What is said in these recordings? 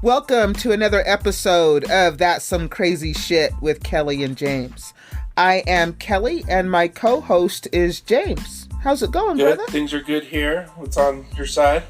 Welcome to another episode of That's Some Crazy Shit with Kelly and James. I am Kelly and my co-host is James. How's it going, good, brother? Things are good here. What's on your side?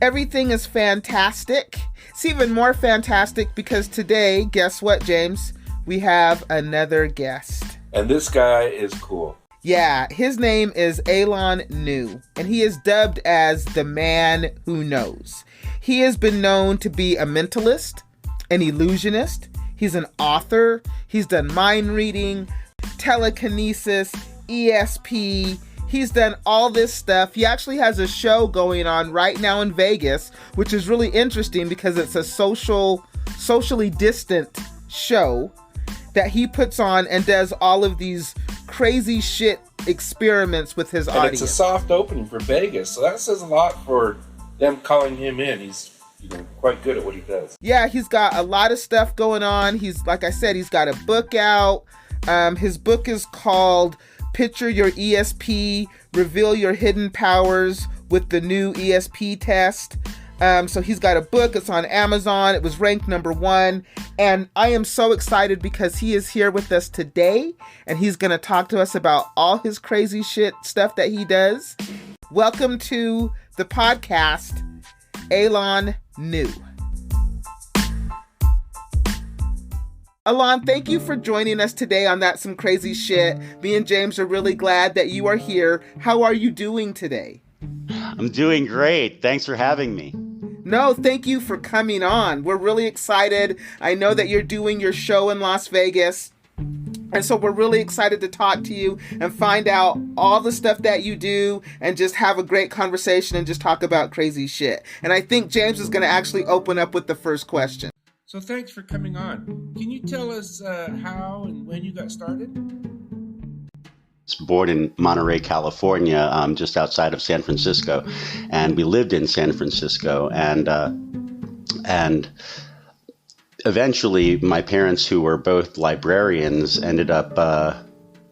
Everything is fantastic. It's even more fantastic because today, guess what, James? We have another guest. And this guy is cool. Yeah, his name is Alain Nu, and he is dubbed as the man who knows. He has been known to be a mentalist, an illusionist. He's an author. He's done mind reading, telekinesis, ESP. He's done all this stuff. He actually has a show going on right now in Vegas, which is really interesting because it's a socially distant show that he puts on and does all of these crazy shit experiments with his audience. And it's a soft opening for Vegas, so that says a lot for them calling him in. He's quite good at what he does. Yeah, he's got a lot of stuff going on. He's, like I said, he's got a book out. His book is called Picture Your ESP, Reveal Your Hidden Powers with the New ESP Test. So he's got a book. It's on Amazon. It was ranked number 1. And I am so excited because he is here with us today. And he's going to talk to us about all his crazy shit stuff that he does. Welcome to the podcast, Alain Nu. Alain, thank you for joining us today on That's Some Crazy Shit. Me and James are really glad that you are here. How are you doing today? I'm doing great. Thanks for having me. No, thank you for coming on. We're really excited. I know that you're doing your show in Las Vegas. And so we're really excited to talk to you and find out all the stuff that you do and just have a great conversation and just talk about crazy shit. And I think James is going to actually open up with the first question. So thanks for coming on. Can you tell us how and when you got started? I was born in Monterey, California, just outside of San Francisco. And we lived in San Francisco. And eventually, my parents, who were both librarians, ended up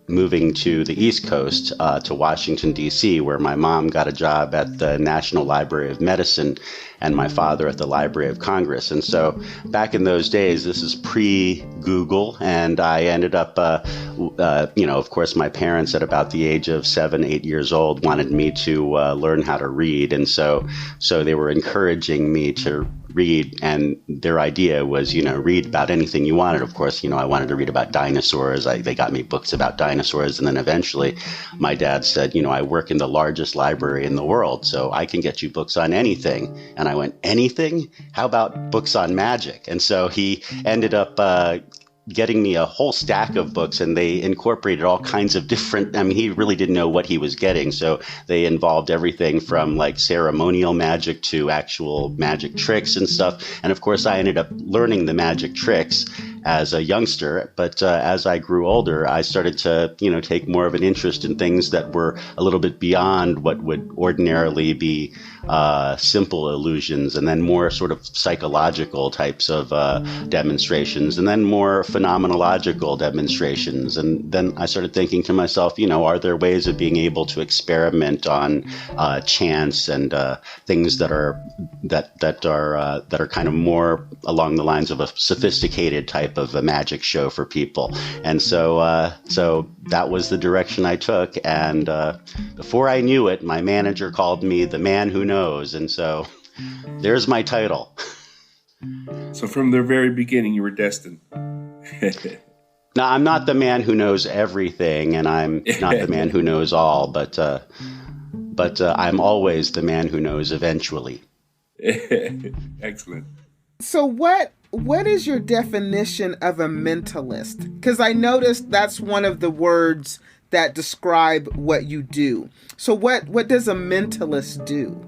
moving to the East Coast, to Washington, D.C., where my mom got a job at the National Library of Medicine and my father at the Library of Congress. And so back in those days, this is pre-Google, and I ended up, of course, my parents at about the age of 7, 8 years old wanted me to learn how to read. And so they were encouraging me to read, and their idea was, read about anything you wanted. Of course, I wanted to read about dinosaurs. They got me books about dinosaurs. And then eventually my dad said, I work in the largest library in the world, so I can get you books on anything. And I went, anything? How about books on magic? And so he ended up getting me a whole stack of books, and they incorporated all kinds of different, he really didn't know what he was getting. So they involved everything from like ceremonial magic to actual magic tricks and stuff. And of course, I ended up learning the magic tricks as a youngster. But as I grew older, I started to, take more of an interest in things that were a little bit beyond what would ordinarily be simple illusions, and then more sort of psychological types of demonstrations, and then more phenomenological demonstrations. And then I started thinking to myself, are there ways of being able to experiment on chance and things that are kind of more along the lines of a sophisticated type of a magic show for people. And so that was the direction I took. And before I knew it, my manager called me the man who knows. And so there's my title. So from the very beginning, you were destined. Now, I'm not the man who knows everything, and I'm not the man who knows all, but I'm always the man who knows eventually. Excellent. So what is your definition of a mentalist? Because I noticed that's one of the words that describe what you do. So what does a mentalist do?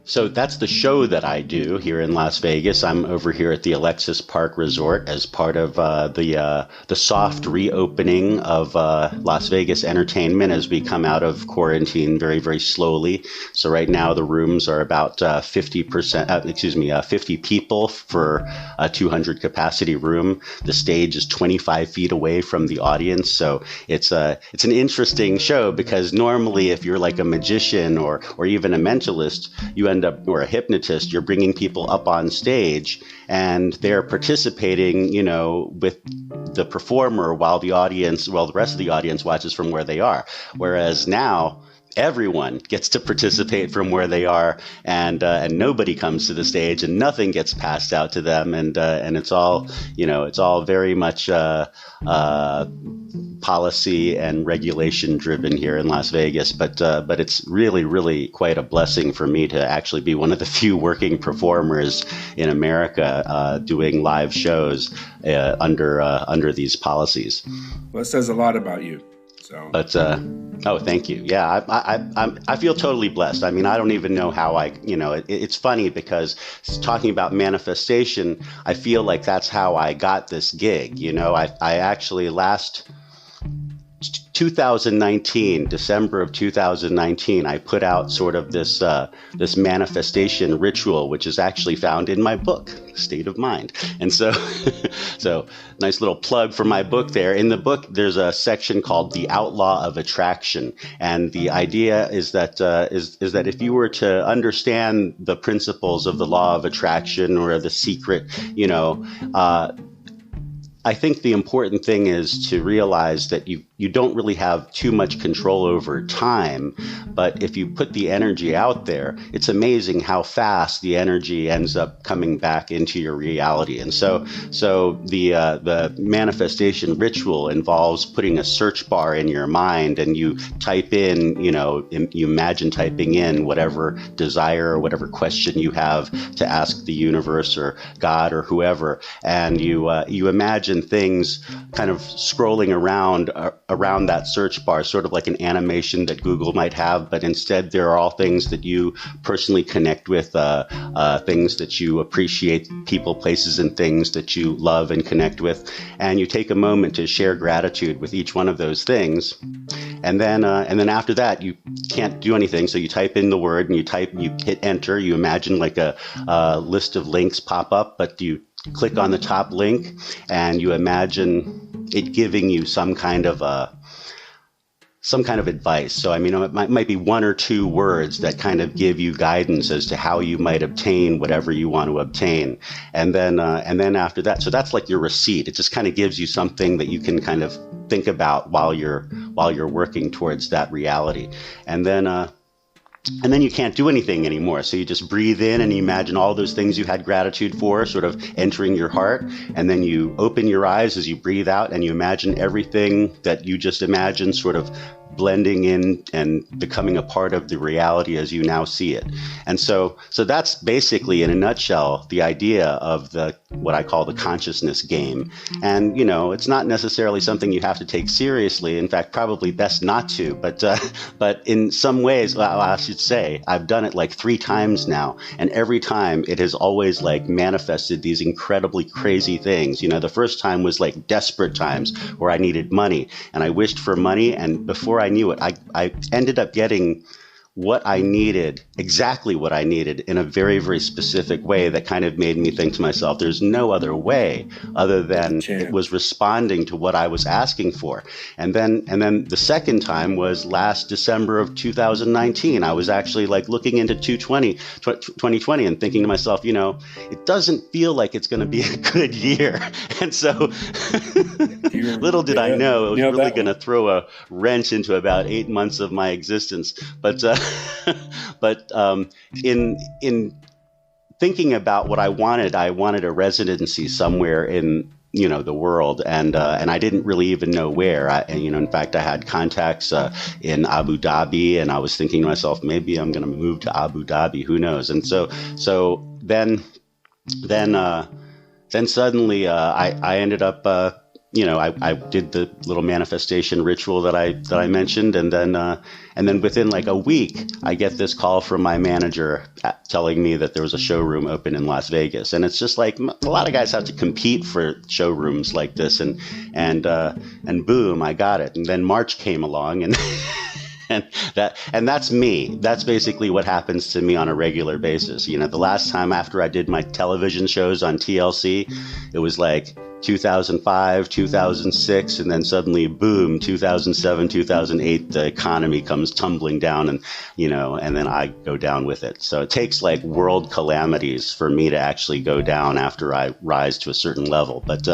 So that's the show that I do here in Las Vegas. I'm over here at the Alexis Park Resort as part of the soft reopening of Las Vegas entertainment as we come out of quarantine very, very slowly. So right now the rooms are about 50 people for a 200 capacity room. The stage is 25 feet away from the audience. So it's an interesting show because normally if you're like a magician or even a mentalist, you end up, or a hypnotist, you're bringing people up on stage and they're participating, with the performer while the rest of the audience watches from where they are. Whereas now, everyone gets to participate from where they are, and nobody comes to the stage, and nothing gets passed out to them, and it's all very much policy and regulation driven here in Las Vegas. But it's really, really quite a blessing for me to actually be one of the few working performers in America doing live shows under these policies. Well, it says a lot about you. So. But thank you. Yeah, I feel totally blessed. I mean, I don't even know how it's funny because talking about manifestation, I feel like that's how I got this gig. I actually last 2019, December of 2019, I put out sort of this manifestation ritual, which is actually found in my book, State of Mind. And so nice little plug for my book there. In the book, there's a section called The Outlaw of Attraction. And the idea is that is that if you were to understand the principles of the law of attraction or the secret, I think the important thing is to realize that you don't really have too much control over time, but if you put the energy out there, it's amazing how fast the energy ends up coming back into your reality. And so the manifestation ritual involves putting a search bar in your mind, and you type in, you imagine typing in whatever desire or whatever question you have to ask the universe or God or whoever, and you imagine things kind of scrolling around that search bar, sort of like an animation that Google might have, but instead there are all things that you personally connect with, things that you appreciate, people, places, and things that you love and connect with, and you take a moment to share gratitude with each one of those things, and then after that you can't do anything, so you type in the word and you hit enter, you imagine like a list of links pop up, but you click on the top link and you imagine it giving you some kind of advice. So, it might be one or two words that kind of give you guidance as to how you might obtain whatever you want to obtain. And then after that, so that's like your receipt. It just kind of gives you something that you can kind of think about while you're working towards that reality. And then you can't do anything anymore. So you just breathe in and you imagine all those things you had gratitude for sort of entering your heart. And then you open your eyes as you breathe out and you imagine everything that you just imagined sort of blending in and becoming a part of the reality as you now see it. And so that's basically, in a nutshell, the idea of what I call the consciousness game. And, it's not necessarily something you have to take seriously. In fact, probably best not to. But in some ways, well, I should say, I've done it like 3 times now. And every time it has always like manifested these incredibly crazy things. The first time was like desperate times where I needed money and I wished for money. And before I knew it, I ended up getting what I needed, exactly what I needed, in a very, very specific way that kind of made me think to myself, there's no other way other than it was responding to what I was asking for. And then the second time was last December of 2019. I was actually like looking into 2020 and thinking to myself, it doesn't feel like it's going to be a good year. And so little did I know it was really going to throw a wrench into about 8 months of my existence. But in thinking about what I wanted a residency somewhere in the world, and I didn't really even know where. In fact, I had contacts in Abu Dhabi, and I was thinking to myself, maybe I'm going to move to Abu Dhabi. Who knows? And so then suddenly I ended up. I did the little manifestation ritual that I mentioned, and then within like a week, I get this call from my manager telling me that there was a showroom open in Las Vegas, and it's just like a lot of guys have to compete for showrooms like this, and boom, I got it. And then March came along, and and that's me. That's basically what happens to me on a regular basis. The last time after I did my television shows on TLC, it was like 2005, 2006, and then suddenly, boom, 2007, 2008, the economy comes tumbling down, and and then I go down with it. So it takes like world calamities for me to actually go down after I rise to a certain level. But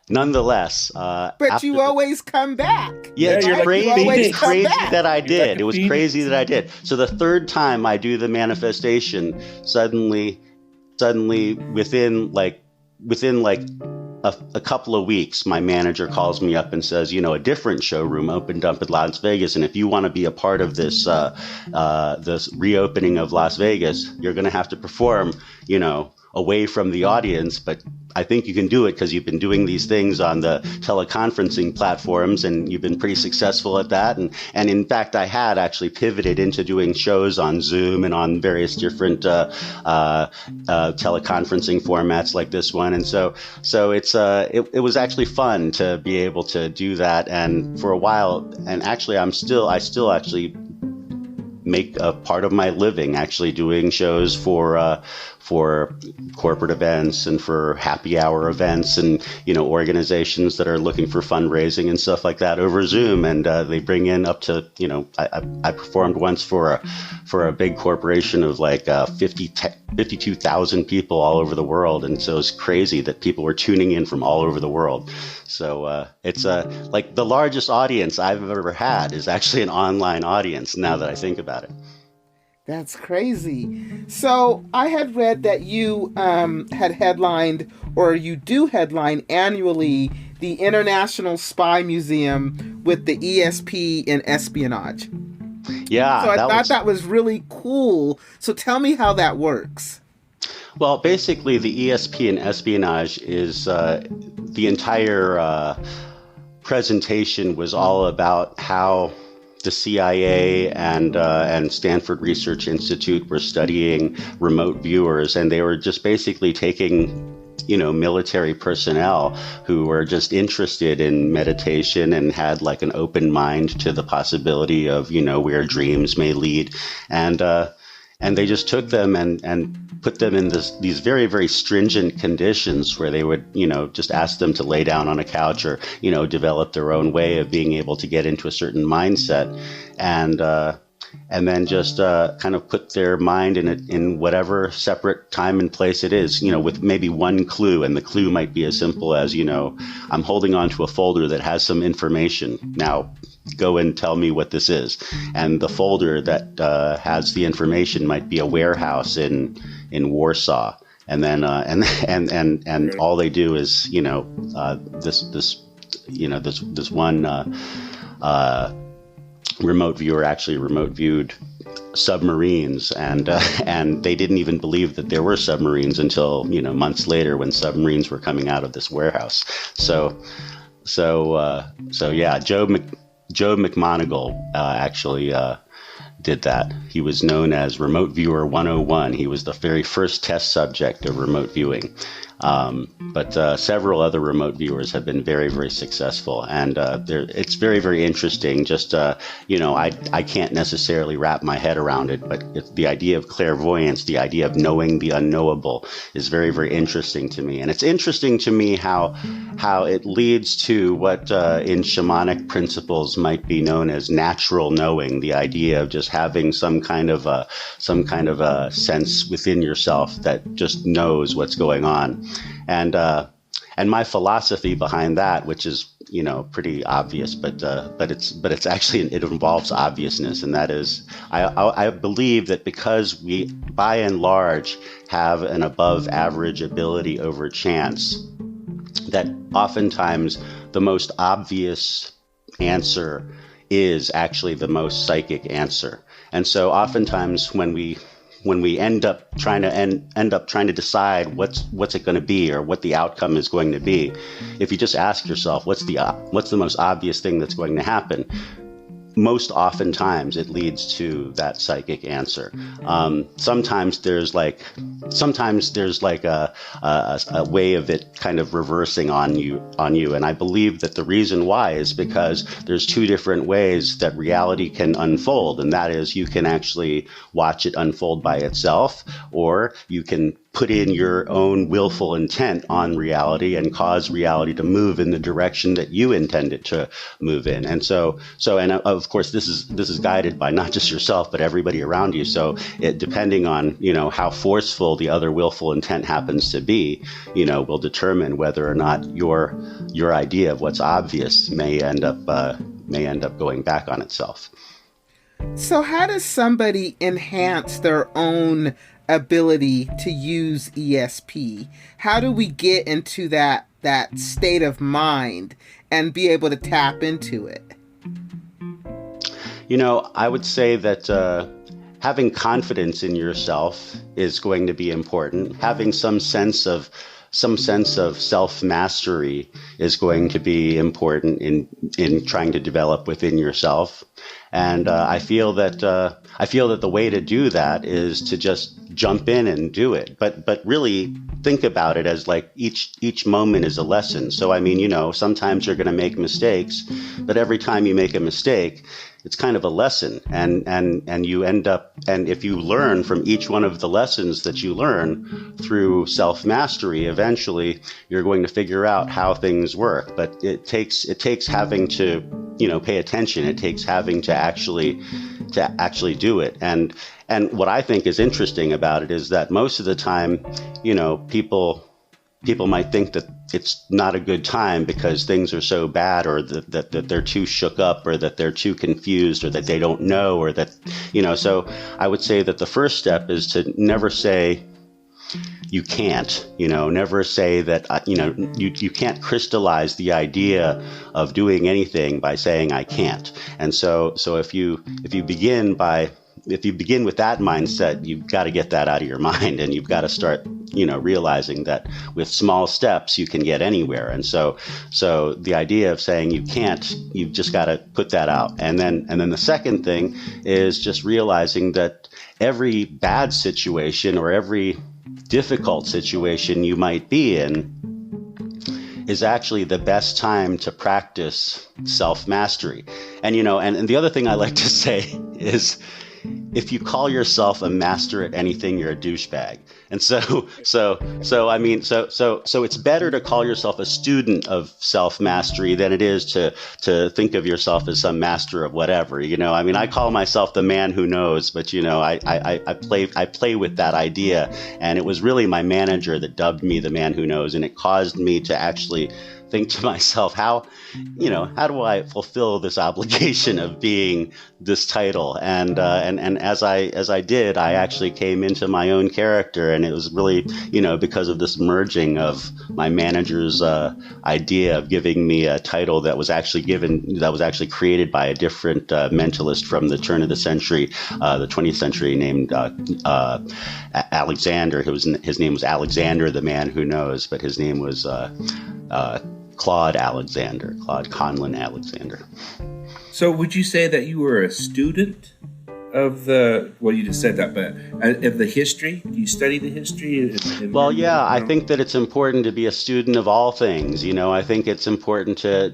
nonetheless, but you always come back. Yeah, it's you're crazy, crazy that I did. like It was crazy that I did. So the third time I do the manifestation, suddenly within a couple of weeks, my manager calls me up and says, a different showroom opened up in Las Vegas, and if you want to be a part of this this reopening of Las Vegas, you're going to have to perform, away from the audience, but I think you can do it because you've been doing these things on the teleconferencing platforms, and you've been pretty successful at that. And in fact, I had actually pivoted into doing shows on Zoom and on various different teleconferencing formats like this one. And so it was actually fun to be able to do that. And for a while, and actually, I still actually make a part of my living actually doing shows for corporate events and for happy hour events and organizations that are looking for fundraising and stuff like that over Zoom, and they bring in up to I performed once for a big corporation of like 52,000 people all over the world, and so it's crazy that people were tuning in from all over the world. So it's like the largest audience I've ever had is actually an online audience now that I think about it. That's crazy. So I had read that you had headlined, or you do headline annually, the International Spy Museum with the ESP in espionage. Yeah. So I thought that was really cool. So tell me how that works. Well, basically, the ESP in espionage is the entire presentation was all about how the CIA and Stanford Research Institute were studying remote viewers, and they were just basically taking military personnel who were just interested in meditation and had like an open mind to the possibility of where dreams may lead, and they just took them and put them in these very, very stringent conditions where they would, just ask them to lay down on a couch or, develop their own way of being able to get into a certain mindset, and then just kind of put their mind in whatever separate time and place it is, with maybe one clue. And the clue might be as simple as, I'm holding onto a folder that has some information. Now, go and tell me what this is. And the folder that has the information might be a warehouse in Warsaw. And then and all they do is this one remote viewer actually remote viewed submarines, and they didn't even believe that there were submarines until months later when submarines were coming out of this warehouse. So yeah, Joe McMoneagle actually did that. He was known as Remote Viewer 101. He was the very first test subject of remote viewing. But several other remote viewers have been very, very successful. And it's very, very interesting. Just, I can't necessarily wrap my head around it, but the idea of clairvoyance, the idea of knowing the unknowable is very, very interesting to me. And it's interesting to me how it leads to what in shamanic principles might be known as natural knowing, the idea of just having some kind of a sense within yourself that just knows what's going on. And my philosophy behind that, which is pretty obvious, but it's actually, it involves obviousness, and that is I believe that because we by and large have an above average ability over chance, that oftentimes the most obvious answer is actually the most psychic answer. And so oftentimes when we end up trying to decide what's it going to be or what the outcome is going to be, if you just ask yourself what's the most obvious thing that's going to happen, most oftentimes it leads to that psychic answer. Sometimes there's like a way of it kind of reversing on you. And I believe that the reason why is because there's two different ways that reality can unfold. And that is, you can actually watch it unfold by itself, or you can put in your own willful intent on reality and cause reality to move in the direction that you intend it to move in. And and of course, this is guided by not just yourself, but everybody around you. So it, depending on, how forceful the other willful intent happens to be, will determine whether or not your idea of what's obvious may end up going back on itself. So how does somebody enhance their own ability to use ESP? How do we get into that state of mind and be able to tap into it? I would say that having confidence in yourself is going to be important. Having some sense of self-mastery is going to be important in trying to develop within yourself. And I feel that the way to do that is to just jump in and do it. But really think about it as like each moment is a lesson. So sometimes you're going to make mistakes, but every time you make a mistake, it's kind of a lesson, and you end up, and if you learn from each one of the lessons that you learn through self-mastery, eventually you're going to figure out how things work. But it takes having to, pay attention. It takes having to actually do it. And what I think is interesting about it is that most of the time, people might think that it's not a good time because things are so bad, or that they're too shook up, or that they're too confused, or that they don't know, or that, so I would say that the first step is to never say you can't, never say that, you can't crystallize the idea of doing anything by saying I can't. And so if you begin with that mindset, you've got to get that out of your mind, and you've got to start, realizing that with small steps you can get anywhere. And so the idea of saying you can't, you've just got to put that out. And then the second thing is just realizing that every bad situation or every difficult situation you might be in is actually the best time to practice self-mastery. And and the other thing I like to say is, if you call yourself a master at anything, you're a douchebag. And so it's better to call yourself a student of self-mastery than it is to think of yourself as some master of whatever. I call myself the man who knows, but I play with that idea, and it was really my manager that dubbed me the man who knows, and it caused me to actually think to myself, how do I fulfill this obligation of being this title? And as I did, I actually came into my own character, and it was really, because of this merging of my manager's idea of giving me a title that was actually created by a different mentalist from the turn of the century, the 20th century, named Alexander. His name was Alexander, the man who knows, but his name was Claude Conlon Alexander. So would you say that you were a student of you just said that, but of the history? Do you study the history? I think that it's important to be a student of all things. I think it's important to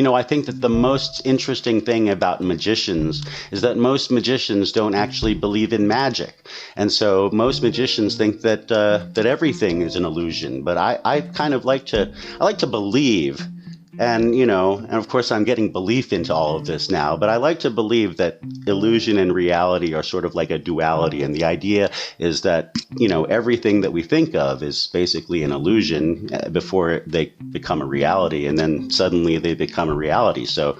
I think that the most interesting thing about magicians is that most magicians don't actually believe in magic. And so most magicians think that everything is an illusion. But I kind of like to believe. And, and of course I'm getting belief into all of this now, but I like to believe that illusion and reality are sort of like a duality. And the idea is that, everything that we think of is basically an illusion before they become a reality, and then suddenly they become a reality. So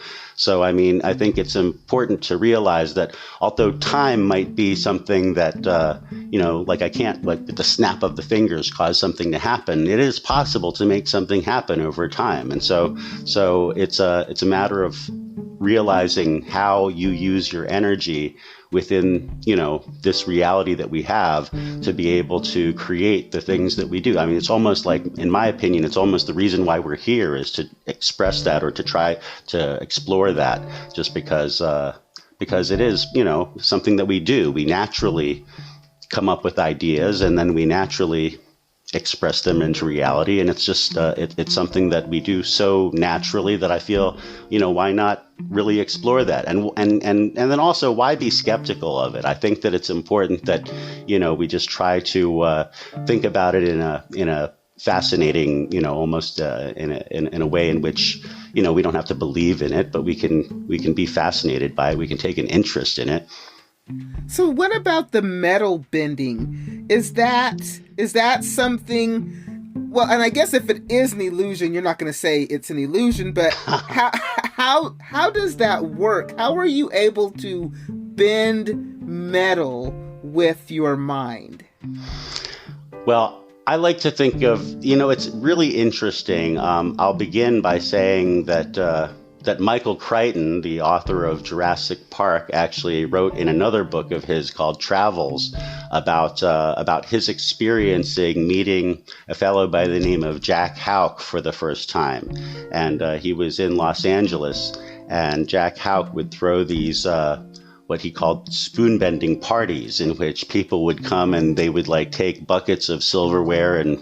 I think it's important to realize that although time might be something that, I can't, like with the snap of the fingers, cause something to happen, it is possible to make something happen over time. And so it's a matter of realizing how you use your energy within, this reality that we have to be able to create the things that we do. It's almost like, in my opinion, it's almost the reason why we're here is to express that, or to try to explore that, just because it is, something that we do. We naturally come up with ideas, and then we naturally express them into reality. And it's just it's something that we do so naturally that I feel, why not really explore that? And then also, why be skeptical of it? I think that it's important that, we just try to think about it in a fascinating, almost in a way in which, we don't have to believe in it, but we can be fascinated by it. We can take an interest in it. So what about the metal bending? Is that something? Well, and I guess if it is an illusion, you're not going to say it's an illusion, but how does that work? How are you able to bend metal with your mind? Well, I like to think of, it's really interesting. I'll begin by saying that Michael Crichton, the author of Jurassic Park, actually wrote in another book of his called Travels about his experiencing meeting a fellow by the name of Jack Houck for the first time. And he was in Los Angeles, and Jack Houck would throw these what he called spoon bending parties, in which people would come and they would take buckets of silverware and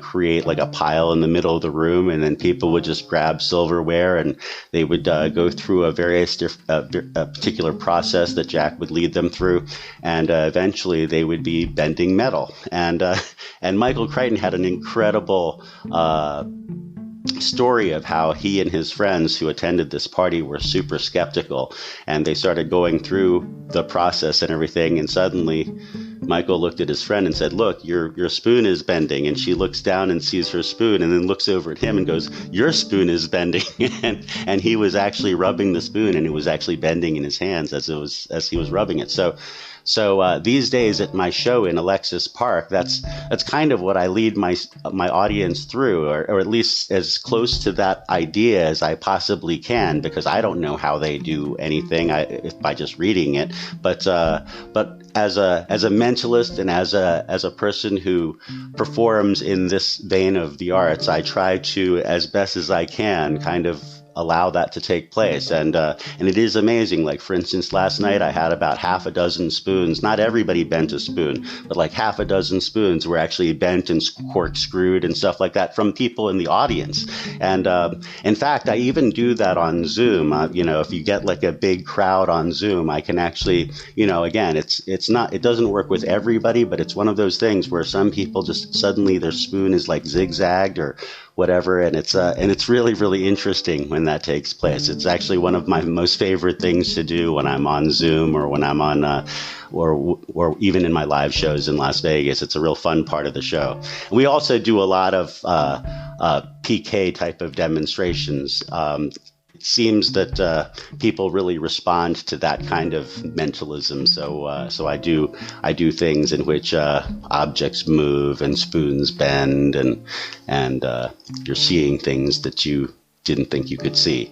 create a pile in the middle of the room, and then people would just grab silverware and they would go through a particular process that Jack would lead them through, and eventually they would be bending metal. And Michael Crichton had an incredible story of how he and his friends who attended this party were super skeptical, and they started going through the process and everything, and suddenly Michael looked at his friend and said, "Look, your spoon is bending." And she looks down and sees her spoon, and then looks over at him and goes, "Your spoon is bending." and he was actually rubbing the spoon, and it was actually bending in his hands as he was rubbing it. So these days at my show in Alexis Park, that's kind of what I lead my audience through, or at least as close to that idea as I possibly can, because I don't know how they do anything by just reading it. But as a mentalist and as a person who performs in this vein of the arts, I try to, as best as I can, kind of allow that to take place. And it is amazing. Like, for instance, last night I had about half a dozen spoons. Not everybody bent a spoon, but half a dozen spoons were actually bent and corkscrewed and stuff like that from people in the audience. And in fact, I even do that on Zoom. If you get a big crowd on Zoom, I can actually, again, it doesn't work with everybody, but it's one of those things where some people just suddenly their spoon is zigzagged or whatever, and it's really, really interesting when that takes place. It's actually one of my most favorite things to do when I'm on Zoom, or when I'm on or even in my live shows in Las Vegas. It's a real fun part of the show. We also do a lot of PK type of demonstrations. It seems that people really respond to that kind of mentalism. So I do things in which objects move and spoons bend, and you're seeing things that you didn't think you could see.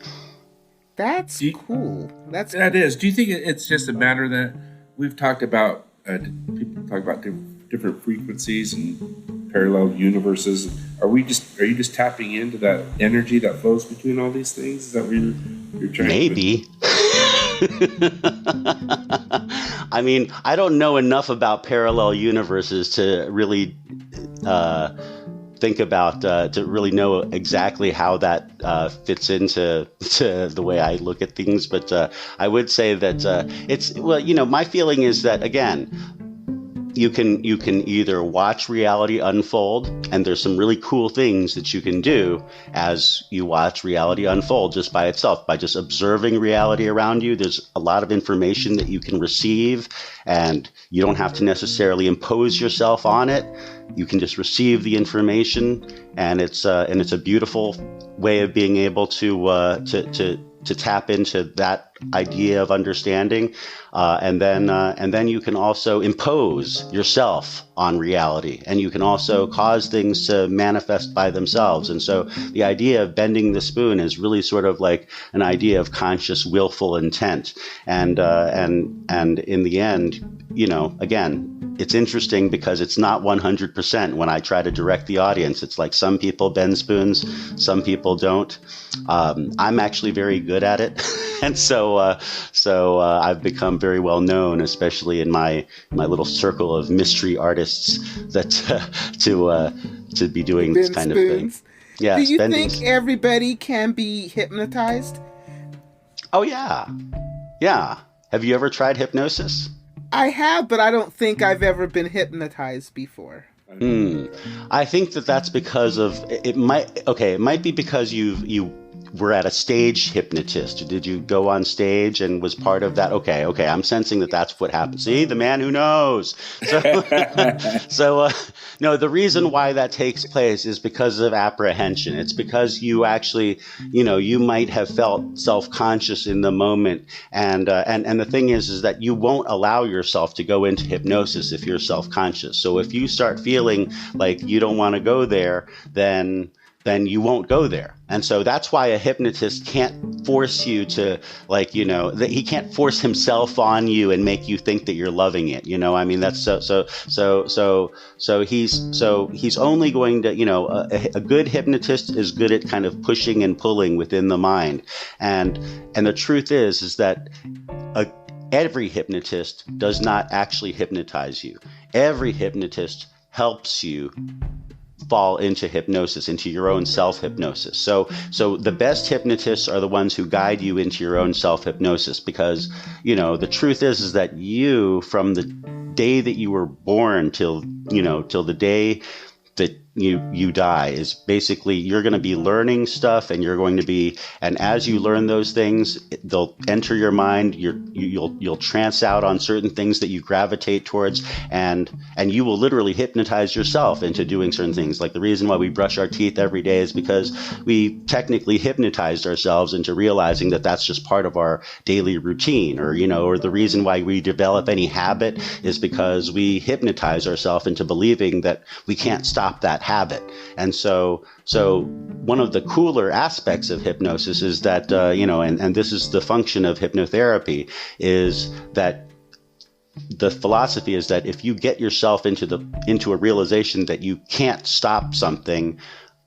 That's cool. That is. Do you think it's just a matter that we've talked about? People talk about different frequencies and parallel universes. Are you just tapping into that energy that flows between all these things? Is that what you're trying? Maybe. I mean, I don't know enough about parallel universes to really think about to really know exactly how that fits into the way I look at things. But I would say that my feeling is that, again, you can either watch reality unfold, and there's some really cool things that you can do as you watch reality unfold just by itself, by just observing reality around you. There's a lot of information that you can receive, and you don't have to necessarily impose yourself on it. You can just receive the information, and it's a beautiful way of being able to tap into that idea of understanding, and then you can also impose yourself on reality, and you can also cause things to manifest by themselves. And so the idea of bending the spoon is really sort of like an idea of conscious, willful intent. And in the end, again, it's interesting because it's not 100% when I try to direct the audience. It's like some people bend spoons, some people don't. I'm actually very good at it. And I've become very well known, especially in my little circle of mystery artists, that to be doing this kind of thing. Yeah, do you think everybody can be hypnotized? Oh yeah. Have you ever tried hypnosis? I have, but I don't think I've ever been hypnotized before. I think that's because of it might be because you were at a stage hypnotist. Did you go on stage and was part of that? Okay, I'm sensing that's what happened. See, the man who knows. No, the reason why that takes place is because of apprehension. It's because you actually, you might have felt self-conscious in the moment, and the thing is that you won't allow yourself to go into hypnosis if you're self-conscious. So if you start feeling like you don't want to go there, then you won't go there. And so that's why a hypnotist can't force you to, that he can't force himself on you and make you think that you're loving it. I mean, that's so he's only going to, a good hypnotist is good at kind of pushing and pulling within the mind. And the truth is that every hypnotist does not actually hypnotize you. Every hypnotist helps you fall into hypnosis, into your own self-hypnosis. So the best hypnotists are the ones who guide you into your own self-hypnosis, because, the truth is that you, from the day that you were born till the day that you die, is basically you're going to be learning stuff, and and as you learn those things, they'll enter your mind. You'll trance out on certain things that you gravitate towards, and you will literally hypnotize yourself into doing certain things. Like the reason why we brush our teeth every day is because we technically hypnotized ourselves into realizing that that's just part of our daily routine, or the reason why we develop any habit is because we hypnotize ourselves into believing that we can't stop that habit. And so one of the cooler aspects of hypnosis is that, and this is the function of hypnotherapy, is that the philosophy is that if you get yourself into a realization that you can't stop something,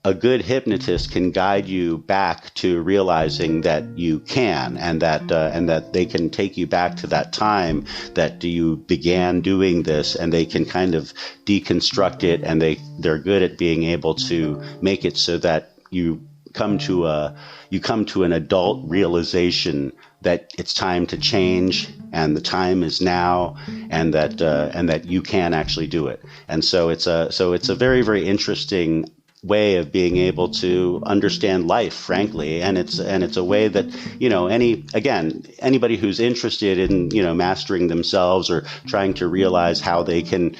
a good hypnotist can guide you back to realizing that you can, and that they can take you back to that time that you began doing this, and they can kind of deconstruct it, and they're good at being able to make it so that you come to an adult realization that it's time to change, and the time is now, and that you can actually do it. And so it's a very, very interesting way of being able to understand life, frankly, and it's a way that anybody who's interested in mastering themselves or trying to realize how they can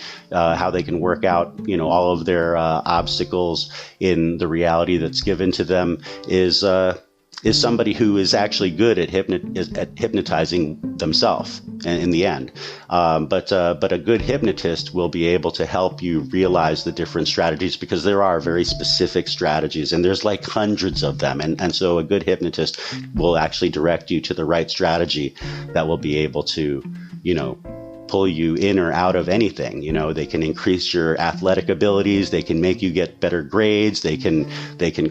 work out all of their obstacles in the reality that's given to them is somebody who is actually good at hypnotizing themselves in the end. But a good hypnotist will be able to help you realize the different strategies, because there are very specific strategies, and there's like hundreds of them. And so a good hypnotist will actually direct you to the right strategy that will be able to, pull you in or out of anything. They can increase your athletic abilities. They can make you get better grades. They can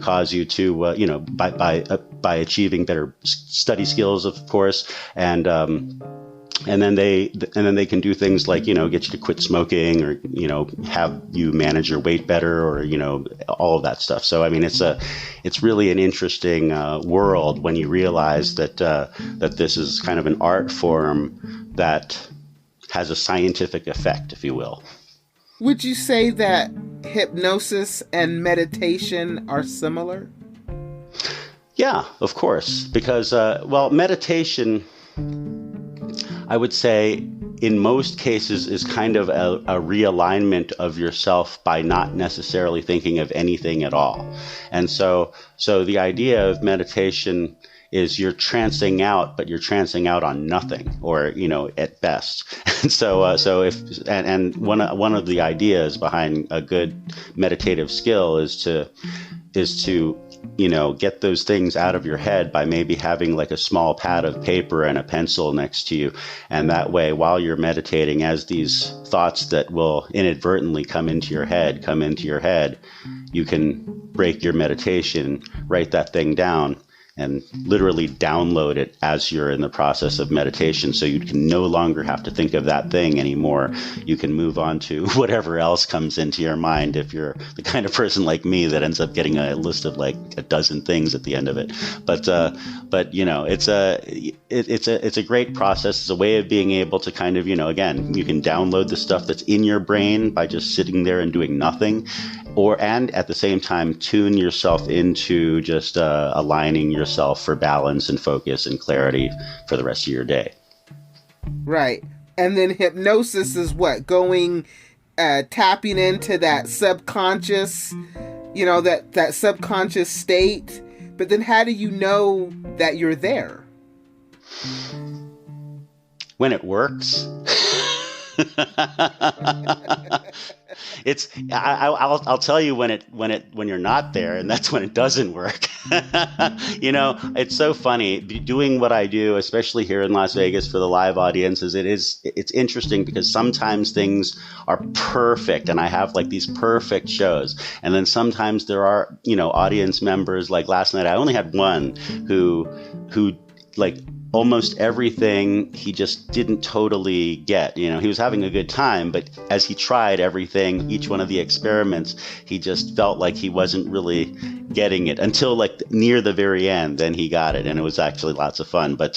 cause you to, by achieving better study skills, of course. And then they can do things like, get you to quit smoking, or, have you manage your weight better, or, all of that stuff. So, I mean, it's really an interesting world when you realize that this is kind of an art form that has a scientific effect, if you will. Would you say that hypnosis and meditation are similar? Yeah, of course. Because, meditation, I would say, in most cases, is kind of a realignment of yourself by not necessarily thinking of anything at all. And so the idea of meditation is you're trancing out, but you're trancing out on nothing, or at best. And so one of the ideas behind a good meditative skill is to get those things out of your head by maybe having like a small pad of paper and a pencil next to you. And that way, while you're meditating, as these thoughts that will inadvertently come into your head, you can break your meditation, write that thing down, and literally download it as you're in the process of meditation. So you can no longer have to think of that thing anymore. You can move on to whatever else comes into your mind if you're the kind of person like me that ends up getting a list of like a dozen things at the end of it. But you know, it's a great process. It's a way of being able to kind of, you know, again, you can download the stuff that's in your brain by just sitting there and doing nothing, and at the same time tune yourself into just aligning yourself for balance and focus and clarity for the rest of your day. Right. And then hypnosis is what? Tapping into that subconscious, you know, that subconscious state. But then how do you know that you're there? When it works. I'll tell you when you're not there, and that's when it doesn't work. You know, it's so funny doing what I do, especially here in Las Vegas for the live audiences. It's interesting because sometimes things are perfect and I have like these perfect shows, and then sometimes there are, you know, audience members, like last night I only had one who like almost everything he just didn't totally get. You know, he was having a good time, but as he tried everything, each one of the experiments, he just felt like he wasn't really getting it until like near the very end. Then he got it, and it was actually lots of fun. But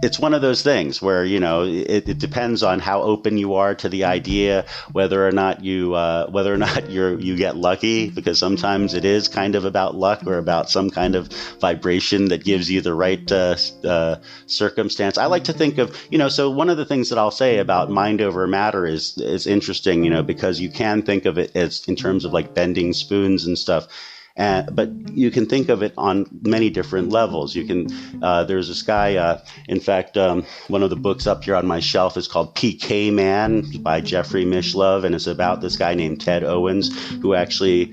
it's one of those things where, you know, it depends on how open you are to the idea, whether or not you get lucky, because sometimes it is kind of about luck or about some kind of vibration that gives you the right circumstance. I like to think of, you know, so one of the things that I'll say about mind over matter is interesting, you know, because you can think of it as in terms of like bending spoons and stuff. But you can think of it on many different levels. You can, there's this guy, in fact, one of the books up here on my shelf is called PK Man by Jeffrey Mishlove, and it's about this guy named Ted Owens, who actually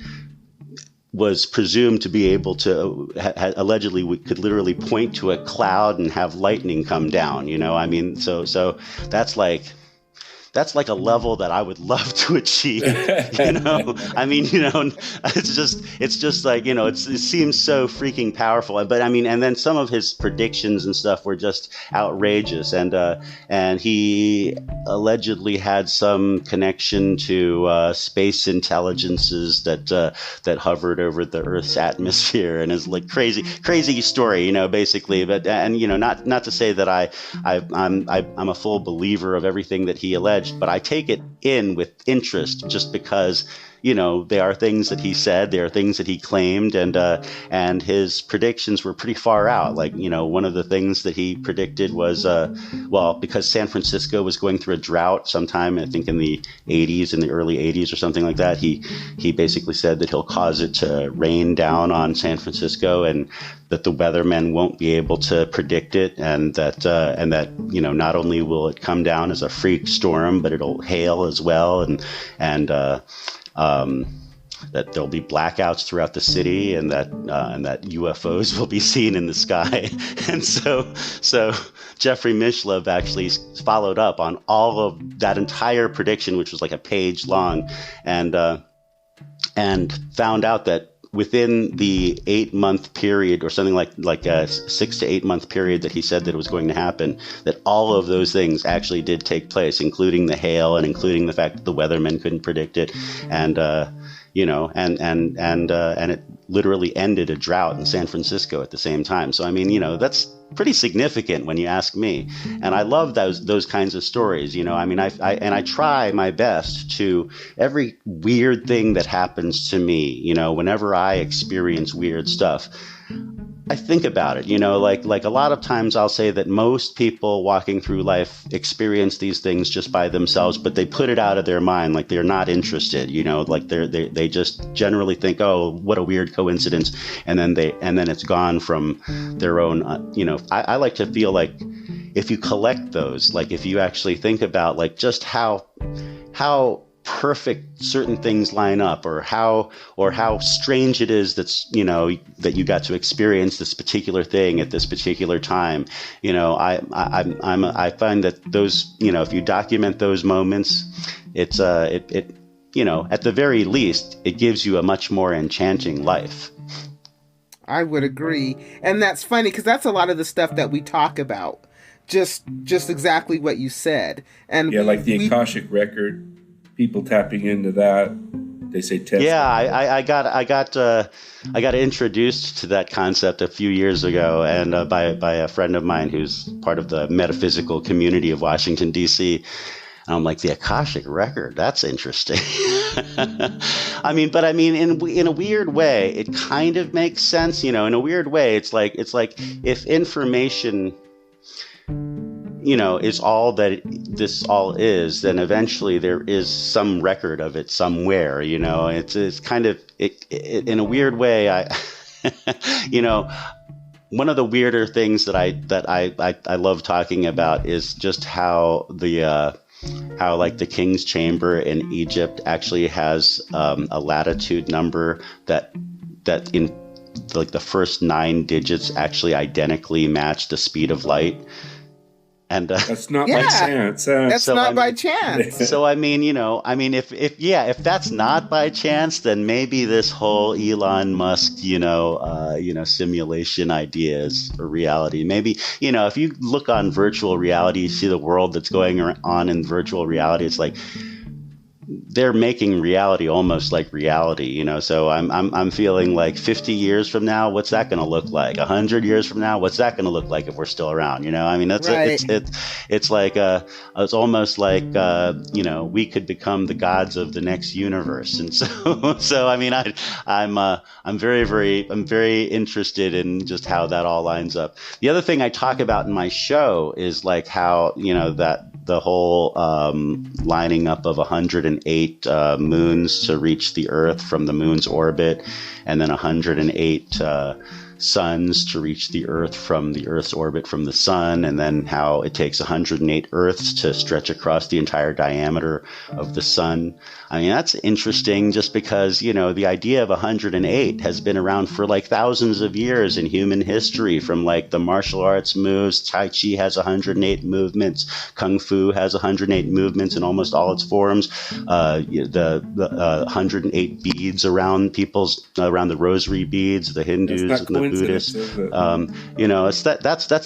was presumed to be able to, allegedly could literally point to a cloud and have lightning come down, you know? I mean, so that's like a level that I would love to achieve, you know? I mean, you know, it's just like, you know, it seems so freaking powerful. But I mean, and then some of his predictions and stuff were just outrageous. And he allegedly had some connection to space intelligences that hovered over the Earth's atmosphere, and is like crazy story, you know, basically. But, and, you know, not to say that I'm a full believer of everything that he alleged, but I take it in with interest just because, you know, there are things that he said, there are things that he claimed, and his predictions were pretty far out. Like, you know, one of the things that he predicted was, because San Francisco was going through a drought sometime, I think in the 80s, in the early 80s or something like that, he basically said that he'll cause it to rain down on San Francisco, and that the weathermen won't be able to predict it, and that you know, not only will it come down as a freak storm, but it'll hail as well, and that there'll be blackouts throughout the city, and that UFOs will be seen in the sky. And so Jeffrey Mishlove actually followed up on all of that entire prediction, which was like a page long, and found out that within the 8-month period, or something like a 6 to 8 month period that he said that it was going to happen, that all of those things actually did take place, including the hail and including the fact that the weathermen couldn't predict it, and you know, and it literally ended a drought in San Francisco at the same time. So I mean, you know, that's pretty significant when you ask me, and I love those kinds of stories. You know, I mean, I try my best to, every weird thing that happens to me, you know, whenever I experience weird stuff, I think about it, you know, like a lot of times I'll say that most people walking through life experience these things just by themselves, but they put it out of their mind, like they're not interested, you know, like they just generally think, oh, what a weird coincidence, and then it's gone from their own, you know. I like to feel like if you collect those, like if you actually think about like just how perfect certain things line up, or how strange it is that's, you know, that you got to experience this particular thing at this particular time. You know, I find that those, you know, if you document those moments, it's it you know, at the very least, it gives you a much more enchanting life. I would agree. And that's funny because that's a lot of the stuff that we talk about. Just exactly what you said. And Yeah, like the Akashic record, people tapping into that. They say test. Yeah, I got introduced to that concept a few years ago, and by a friend of mine who's part of the metaphysical community of Washington D.C. And I'm like, the Akashic record, that's interesting. I mean, in a weird way, it kind of makes sense. In a weird way, it's like if information, is all that this all is, then eventually there is some record of it somewhere. It's kind of in a weird way. One of the weirder things that I love talking about is just how the King's Chamber in Egypt actually has a latitude number that in like the first 9 digits actually identically match the speed of light. And that's not by chance. That's not by chance. So if that's not by chance, then maybe this whole Elon Musk, simulation idea is a reality. Maybe, if you look on virtual reality, you see the world that's going on in virtual reality. It's like they're making reality almost like reality, So I'm feeling like 50 years from now, what's that going to look like? 100 years from now, what's that going to look like if we're still around? That's right. It's like it's almost like we could become the gods of the next universe, and so I'm very interested in just how that all lines up. The other thing I talk about in my show is like how that the whole lining up of 108 moons to reach the Earth from the moon's orbit, and then 108 suns to reach the Earth from the Earth's orbit from the sun, and then how it takes 108 Earths to stretch across the entire diameter of the sun. I mean, that's interesting just because, the idea of 108 has been around for like thousands of years in human history, from like the martial arts moves. Tai Chi has 108 movements. Kung Fu has 108 movements in almost all its forms. The 108 beads around the rosary beads, the Hindus and the Buddhists. That's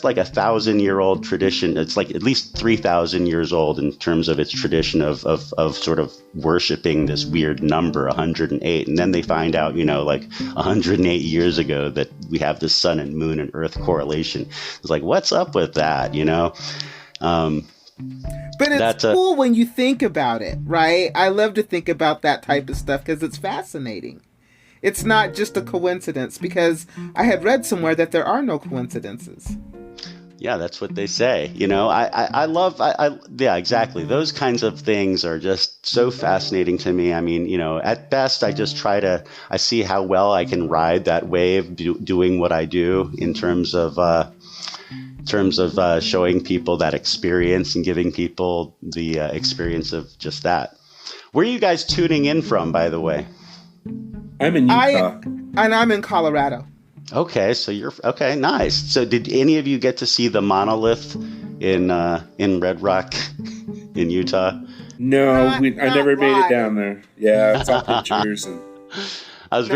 like 1,000-year-old tradition. It's like at least 3,000 years old in terms of its tradition of sort of worshiping this weird number 108. And then they find out, like 108 years ago that we have this sun and moon and earth correlation. It's like, what's up with that? But it's cool when you think about it, right? I love to think about that type of stuff because it's fascinating. It's not just a coincidence, because I had read somewhere that there are no coincidences. Yeah, that's what they say. Yeah, exactly. Those kinds of things are just so fascinating to me. I mean, at best, I just I see how well I can ride that wave doing what I do in terms of showing people that experience and giving people the experience of just that. Where are you guys tuning in from, by the way? I'm in Utah. And I'm in Colorado. Okay, so okay, nice. So did any of you get to see the monolith in Red Rock in Utah? No, I never made it down there. Yeah, I saw pictures. I was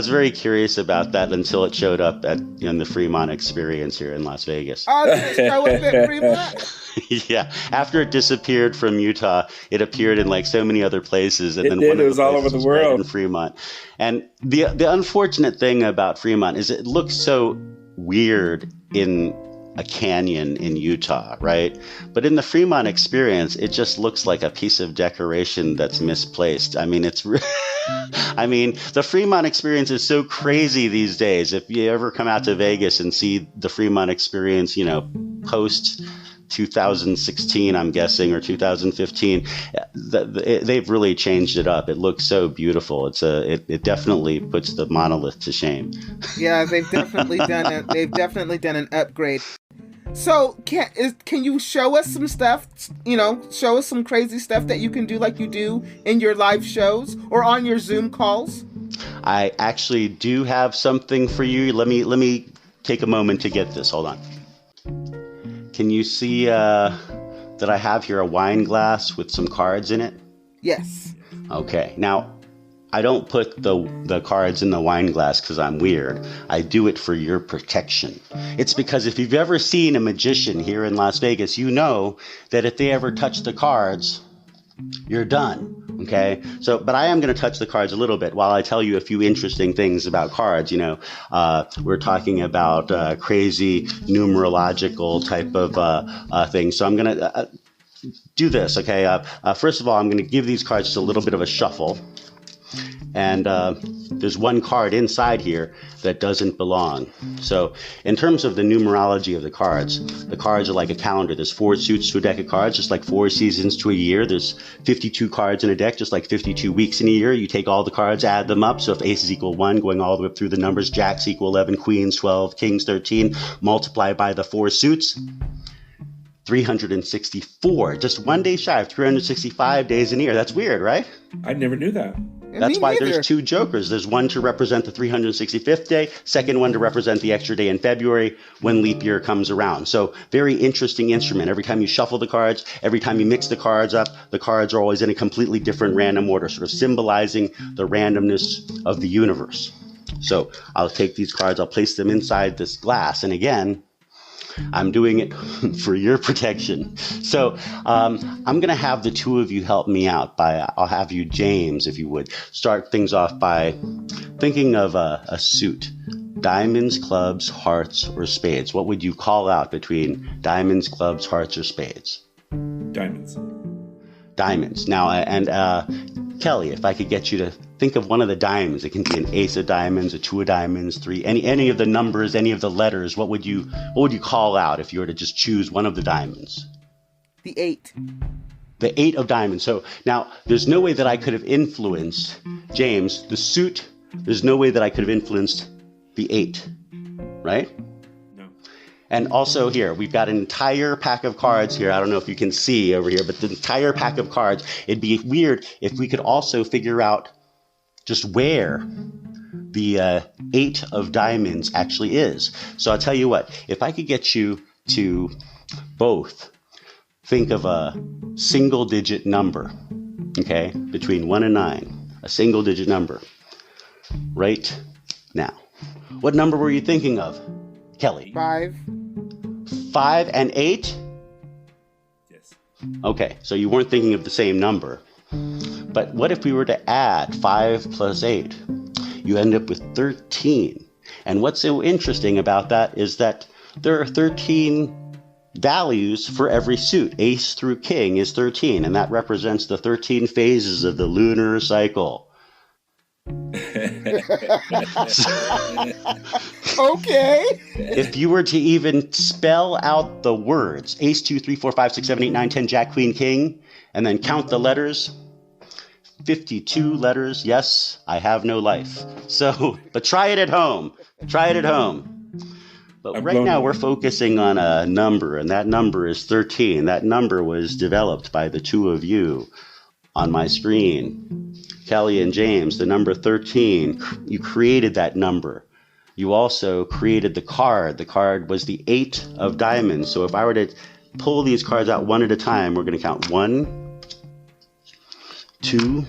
very curious about that until it showed up in the Fremont Experience here in Las Vegas. Oh, did it show up at Fremont? Yeah, after it disappeared from Utah, it appeared in like so many other places, and it was all over the world in Fremont. And the unfortunate thing about Fremont is it looks so weird in a canyon in Utah, right? But in the Fremont Experience, it just looks like a piece of decoration that's misplaced. I mean, the Fremont Experience is so crazy these days. If you ever come out to Vegas and see the Fremont Experience, post 2016, I'm guessing, or 2015, they've really changed it up. It looks so beautiful. It definitely puts the monolith to shame. Yeah, they've definitely done it. They've definitely done an upgrade. So can you show us some stuff? Show us some crazy stuff that you can do, like you do in your live shows or on your Zoom calls. I actually do have something for you. Let me take a moment to get this. Hold on. Can you see that I have here a wine glass with some cards in it? Yes. Okay. Now, I don't put the cards in the wine glass because I'm weird. I do it for your protection. It's because if you've ever seen a magician here in Las Vegas, you know that if they ever touch the cards, you're done. Okay, so, but I am going to touch the cards a little bit while I tell you a few interesting things about cards. We're talking about crazy numerological type of things. So I'm going to do this. Okay, first of all, I'm going to give these cards just a little bit of a shuffle. And there's one card inside here that doesn't belong. So in terms of the numerology of the cards are like a calendar. There's 4 suits to a deck of cards, just like 4 seasons to a year. There's 52 cards in a deck, just like 52 weeks in a year. You take all the cards, add them up. So if aces equal 1, going all the way up through the numbers, jacks equal 11, queens 12, kings 13, multiply by the 4 suits, 364. Just one day shy of 365 days in a year. That's weird, right? I never knew that. That's why there's 2 jokers. There's one to represent the 365th day, second one to represent the extra day in February when leap year comes around. So very interesting instrument. Every time you shuffle the cards, every time you mix the cards up, the cards are always in a completely different random order, sort of symbolizing the randomness of the universe. So I'll take these cards, I'll place them inside this glass. And again, I'm doing it for your protection. So I'm going to have the 2 of you help me out. I'll have you, James, if you would, start things off by thinking of a suit. Diamonds, clubs, hearts, or spades. What would you call out between diamonds, clubs, hearts, or spades? Diamonds. Diamonds. Now, and Kelly, if I could get you to think of one of the diamonds. It can be an ace of diamonds, a 2 of diamonds, 3, any of the numbers, any of the letters. What would you call out if you were to just choose one of the diamonds? The 8. The 8 of diamonds. So now there's no way that I could have influenced James, the suit. There's no way that I could have influenced the 8, right? No. And also here, we've got an entire pack of cards here. I don't know if you can see over here, but the entire pack of cards. It'd be weird if we could also figure out just where the 8 of diamonds actually is. So I'll tell you what, if I could get you to both think of a single digit number, okay, between 1 and 9, a single digit number, right now. What number were you thinking of, Kelly? 5. 5 and 8? Yes. Okay, so you weren't thinking of the same number. But what if we were to add 5 plus 8? You end up with 13. And what's so interesting about that is that there are 13 values for every suit. Ace through king is 13, and that represents the 13 phases of the lunar cycle. Okay. If you were to even spell out the words ace, 2, 3, 4, 5, 6, 7, 8, 9, 10, jack, queen, king, and then count the letters, 52 letters. Yes, I have no life. So, but try it at home. Try it at home. But right now we're focusing on a number, and that number is 13. That number was developed by the 2 of you on my screen. Kelly and James, the number 13, you created that number. You also created the card. The card was the 8 of diamonds. So if I were to pull these cards out one at a time, we're going to count 1, 2,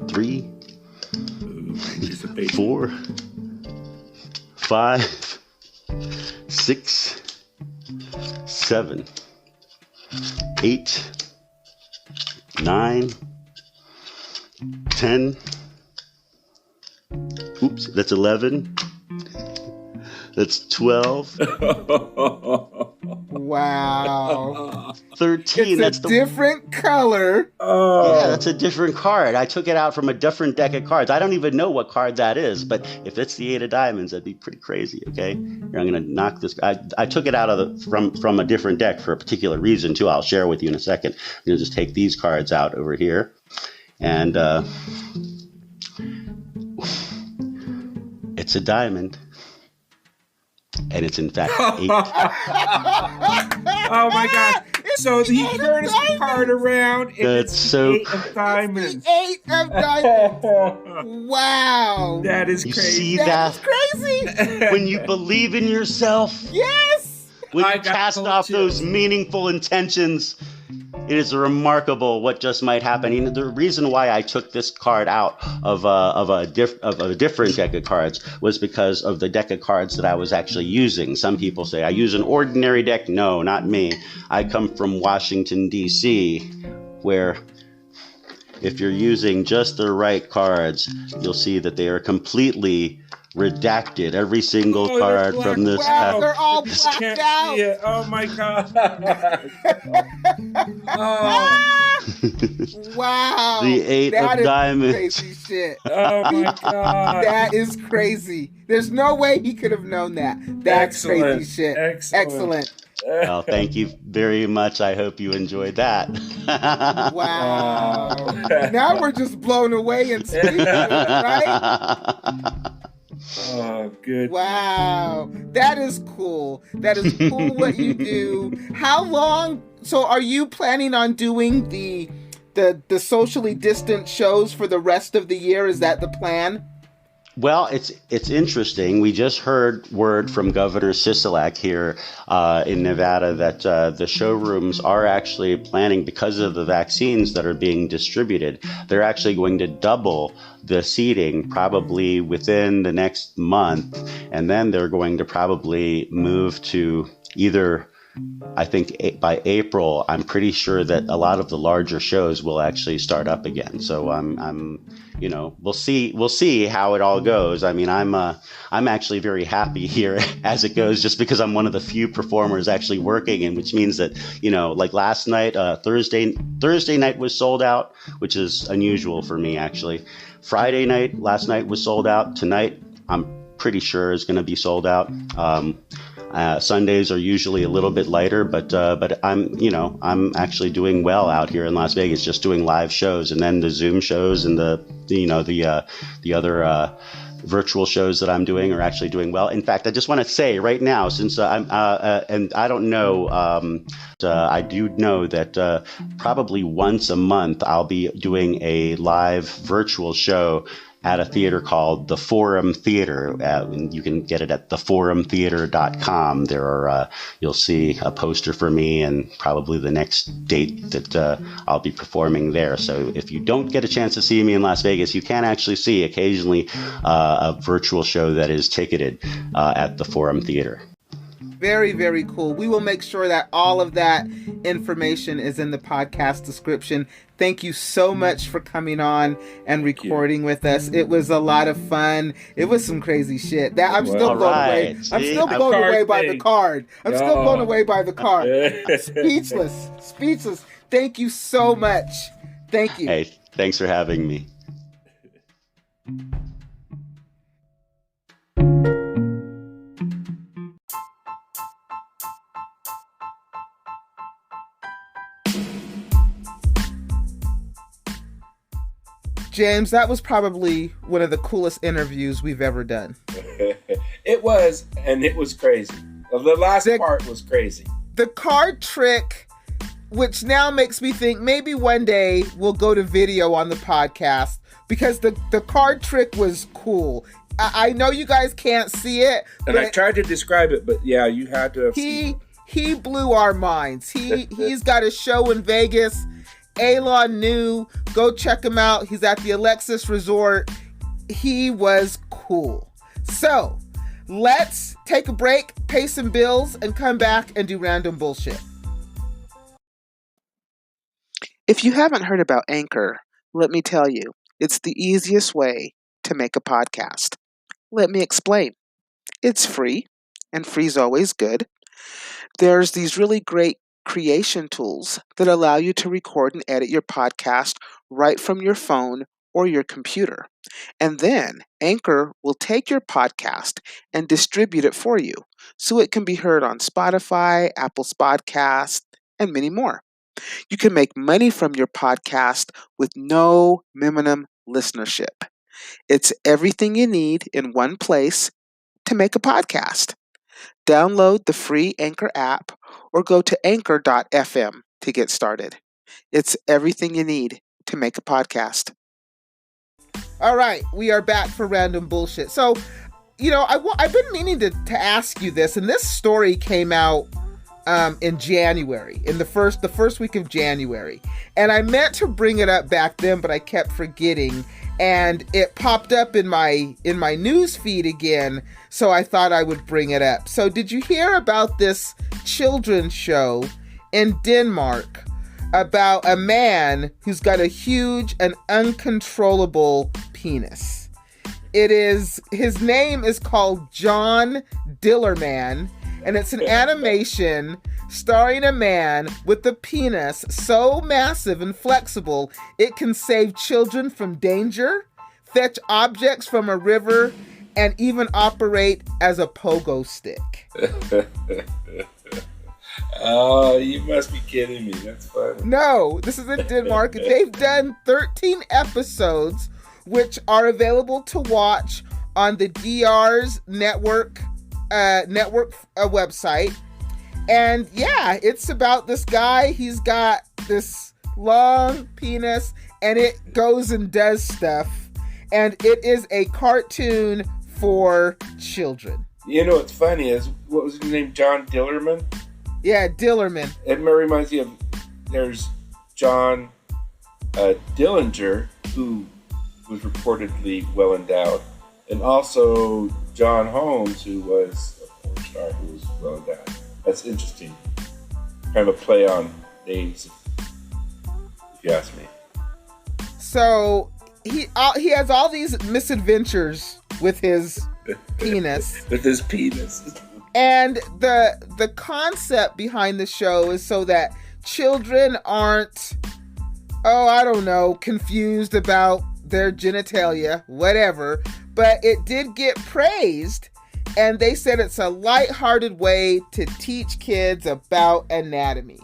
3, 4, 5, 6, 7, 8, 9, 10. Oops, that's 11. That's 12. Wow. 13. It's a different color. Yeah, that's a different card. I took it out from a different deck of cards. I don't even know what card that is, but if it's the 8 of diamonds, that'd be pretty crazy, okay? Here, I'm going to knock this. I took it out of from a different deck for a particular reason, too. I'll share with you in a second. I'm going to just take these cards out over here. And it's a diamond. And it's in fact 8. Oh my God. So he turned his card around and That's it's so the 8 of diamonds. The 8 of diamonds. Wow. That is You crazy. see That's that? crazy. When you believe in yourself, Yes. when I you got cast cold off chills. those meaningful intentions, It is remarkable what just might happen. And the reason why I took this card out of a different deck of cards was because of the deck of cards that I was actually using. Some people say I use an ordinary deck. No, not me. I come from Washington, D.C., where if you're using just the right cards, you'll see that they are completely redacted. Every single card from this wow, they're all blacked out. Yeah. Oh my God. Wow. The Eight of Diamonds. Crazy shit. Oh my God. That is crazy. There's no way he could have known that. That's Excellent. crazy shit. Excellent. Well, thank you very much. I hope you enjoyed that. Wow. Now we're just blown away and speechless, right? Oh, good. Wow. That is cool. That is cool what you do. How long? So are you planning on doing the socially distant shows for the rest of the year? Is that the plan? Well, it's interesting. We just heard word from Governor Sisolak here in Nevada that the showrooms are actually planning, because of the vaccines that are being distributed, they're actually going to double the seating probably within the next month. And then they're going to probably move to either, I think by April, I'm pretty sure that a lot of the larger shows will actually start up again. So I'm we'll see how it all goes. I mean, I'm actually very happy here as it goes, just because I'm one of the few performers actually working, and which means that, like last night, Thursday night was sold out, which is unusual for me actually. Friday night, last night was sold out. Tonight, I'm pretty sure is going to be sold out. Sundays are usually a little bit lighter, but I'm actually doing well out here in Las Vegas, just doing live shows, and then the Zoom shows and the other virtual shows that I'm doing are actually doing well. In fact, I just want to say right now, since and I don't know, I do know that probably once a month I'll be doing a live virtual show at a theater called the Forum Theater. You can get it at theforumtheater.com. There are, you'll see a poster for me and probably the next date that I'll be performing there. So if you don't get a chance to see me in Las Vegas, you can actually see occasionally a virtual show that is ticketed at the Forum Theater. Very, very cool. We will make sure that all of that information is in the podcast description. Thank you so much for coming on and recording with us. It was a lot of fun. It was some crazy shit. That I'm still blown away. I'm still blown away by the card. I'm still blown away by the card. Speechless. Thank you so much. Thank you. Hey, thanks for having me. James, that was probably one of the coolest interviews we've ever done. It was, and it was crazy. The last part was crazy. The card trick, which now makes me think maybe one day we'll go to video on the podcast, because the card trick was cool. I know you guys can't see it. And I tried to describe it, but yeah, you had to have seen it. He blew our minds. He's got a show in Vegas. Alain Nu, go check him out. He's at the Alexis Resort. He was cool. So let's take a break, pay some bills, and come back and do random bullshit. If you haven't heard about Anchor, let me tell you, it's the easiest way to make a podcast. Let me explain. It's free, and free's always good. There's these really great creation tools that allow you to record and edit your podcast right from your phone or your computer. And then Anchor will take your podcast and distribute it for you so it can be heard on Spotify, Apple Podcasts, and many more. You can make money from your podcast with no minimum listenership. It's everything you need in one place to make a podcast. Download the free Anchor app or go to anchor.fm to get started. It's everything you need to make a podcast. All right, we are back for random bullshit. So, I've been meaning to ask you this, and this story came out in January, in the first week of January. And I meant to bring it up back then, but I kept forgetting. And it popped up in my news feed again, so I thought I would bring it up. So did you hear about this children's show in Denmark about a man who's got a huge and uncontrollable penis? His name is called John Dillerman, and it's an animation starring a man with a penis so massive and flexible it can save children from danger, fetch objects from a river, and even operate as a pogo stick. Oh, you must be kidding me. That's funny. No, this is in Denmark. They've done 13 episodes, which are available to watch on the DR's network website. And yeah, it's about this guy. He's got this long penis and it goes and does stuff. And it is a cartoon for children. You know what's funny is, what was his name? John Dillerman? Yeah, Dillerman. It reminds me of, there's John Dillinger, who was reportedly well endowed. And also John Holmes, who was a porn star who was well endowed. That's interesting. Kind of a play on names, if you ask me. So he has all these misadventures with his penis. With his penis. And the concept behind the show is so that children aren't, confused about their genitalia, whatever. But it did get praised. And they said it's a lighthearted way to teach kids about anatomy.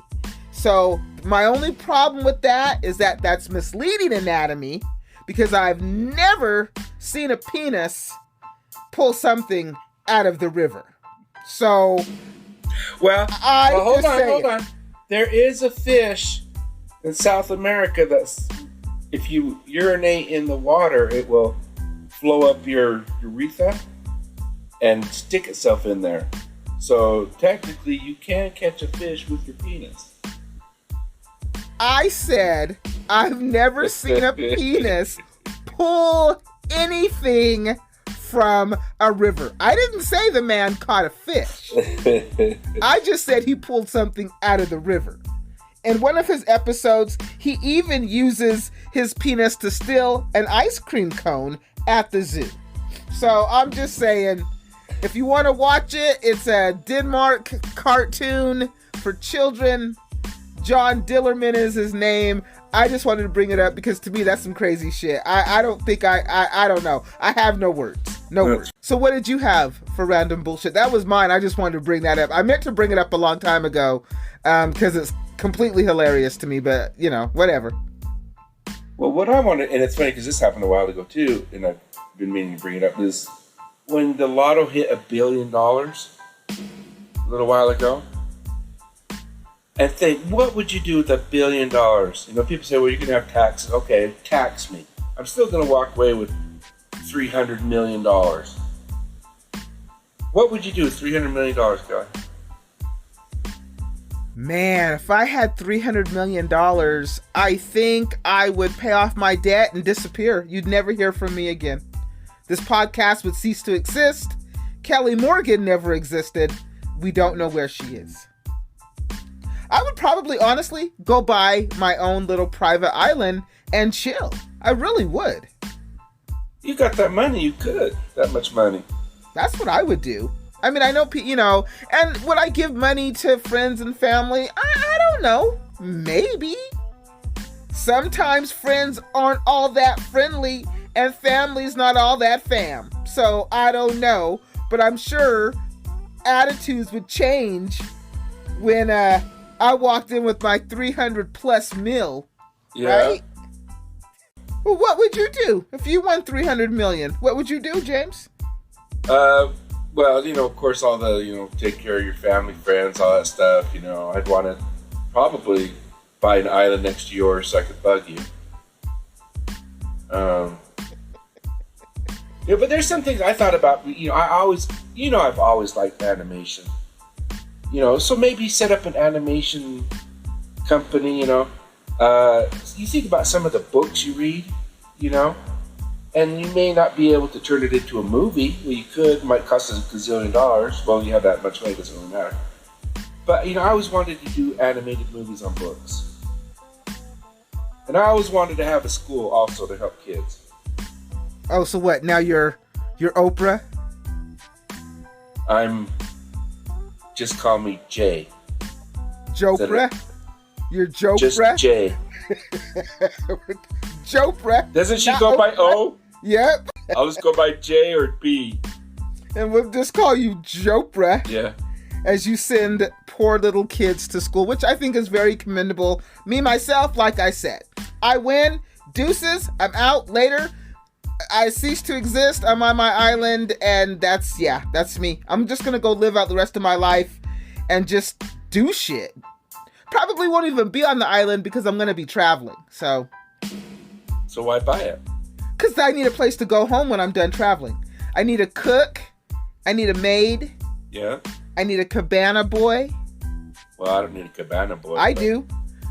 So my only problem with that is that that's misleading anatomy, because I've never seen a penis pull something out of the river. So, hold on. There is a fish in South America that's, if you urinate in the water, it will flow up your urethra and stick itself in there. So technically you can catch a fish with your penis. I said I've never seen a penis pull anything from a river. I didn't say the man caught a fish. I just said he pulled something out of the river. In one of his episodes, he even uses his penis to steal an ice cream cone at the zoo. So I'm just saying, if you want to watch it, it's a Denmark cartoon for children. John Dillerman is his name. I just wanted to bring it up because to me that's some crazy shit. I don't think I don't know. I have no words. No words. So what did you have for random bullshit? That was mine. I just wanted to bring that up. I meant to bring it up a long time ago because it's completely hilarious to me, but whatever. Well, what I wanted, and it's funny because this happened a while ago too, and I've been meaning to bring it up, is when the lotto hit $1 billion a little while ago, and think, what would you do with $1 billion? People say, well, you're going to have taxes. Okay, tax me. I'm still going to walk away with $300 million. What would you do with $300 million, guy? Man, if I had $300 million, I think I would pay off my debt and disappear. You'd never hear from me again. This podcast would cease to exist. Kelly Morgan never existed. We don't know where she is. I would probably, honestly, go buy my own little private island and chill. I really would. You got that money, you could. That much money. That's what I would do. I mean, I know, and would I give money to friends and family? I don't know. Maybe. Sometimes friends aren't all that friendly and family's not all that fam. So I don't know, but I'm sure attitudes would change when I walked in with my 300 plus mil, right? Well, what would you do if you won 300 million? What would you do, James? Well, of course, all the, take care of your family, friends, all that stuff. I'd want to probably buy an island next to yours so I could bug you. But there's some things I thought about. I've always liked animation. So maybe set up an animation company, you think about some of the books you read, and you may not be able to turn it into a movie. Well, you could. It might cost us $1 gazillion. Well, you have that much money, it doesn't really matter. But, I always wanted to do animated movies on books. And I always wanted to have a school also to help kids. Oh, so what? Now you're Oprah? Just call me Jay. Jopra? You're Jopra? Just Jay. Jopra. Doesn't she go by O? Yep. I'll just go by J or B. And we'll just call you Jopra. Yeah. As you send poor little kids to school, which I think is very commendable. Me, myself, like I said, I win. Deuces. I'm out. Later. I cease to exist. I'm on my island, and that's me. I'm just gonna go live out the rest of my life and just do shit. Probably won't even be on the island because I'm gonna be traveling. So why buy it? Because I need a place to go home when I'm done traveling. I need a cook. I need a maid. Yeah. I need a cabana boy. Well, I don't need a cabana boy. I do.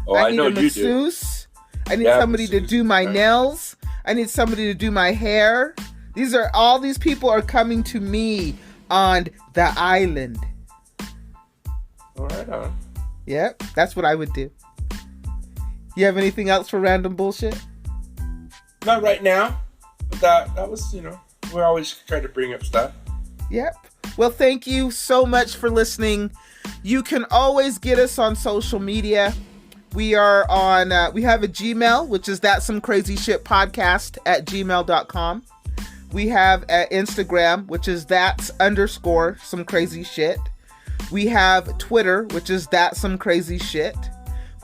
Oh, I know you do. Masseuse. I need somebody to do my nails. I need somebody to do my hair. All these people are coming to me on the island. All right, on. Yep, that's what I would do. You have anything else for random bullshit? Not right now. But that was, we always try to bring up stuff. Yep. Well, thank you so much for listening. You can always get us on social media. We are on, we have a Gmail, which is thatsomecrazyshitpodcast@gmail.com. We have an Instagram, which is _somecrazyshit. We have Twitter, which is thatsomecrazyshit.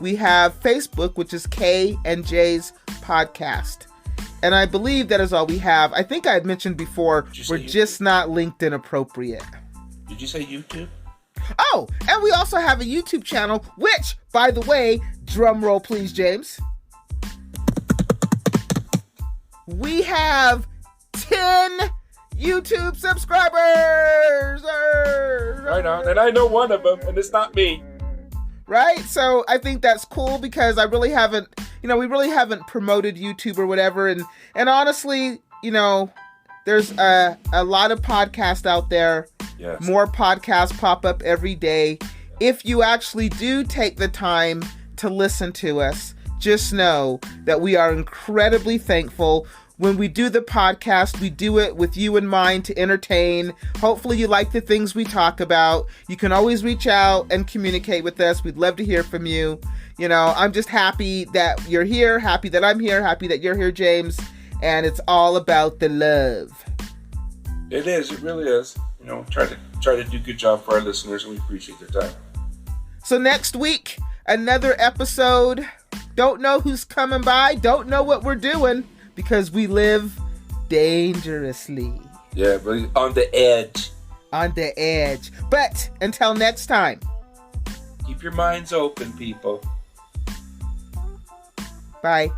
We have Facebook, which is K and J's podcast. And I believe that is all we have. I think I had mentioned before, we're just not LinkedIn appropriate. Did you say YouTube? Oh, and we also have a YouTube channel, which, by the way, drum roll please, James. We have 10 YouTube subscribers. Right on, and I know one of them, and it's not me. Right? So I think that's cool because I really haven't, we really haven't promoted YouTube or whatever. And honestly, there's a lot of podcasts out there. Yes. More podcasts pop up every day. If you actually do take the time to listen to us, just know that we are incredibly thankful. When we do the podcast, we do it with you in mind to entertain. Hopefully you like the things we talk about. You can always reach out and communicate with us. We'd love to hear from you. I'm just happy that you're here, happy that I'm here, happy that you're here, James. And it's all about the love. It is. It really is. Try to do a good job for our listeners, and we appreciate their time. So next week, another episode. Don't know who's coming by. Don't know what we're doing because we live dangerously. Yeah, but on the edge. On the edge. But until next time. Keep your minds open, people. Bye.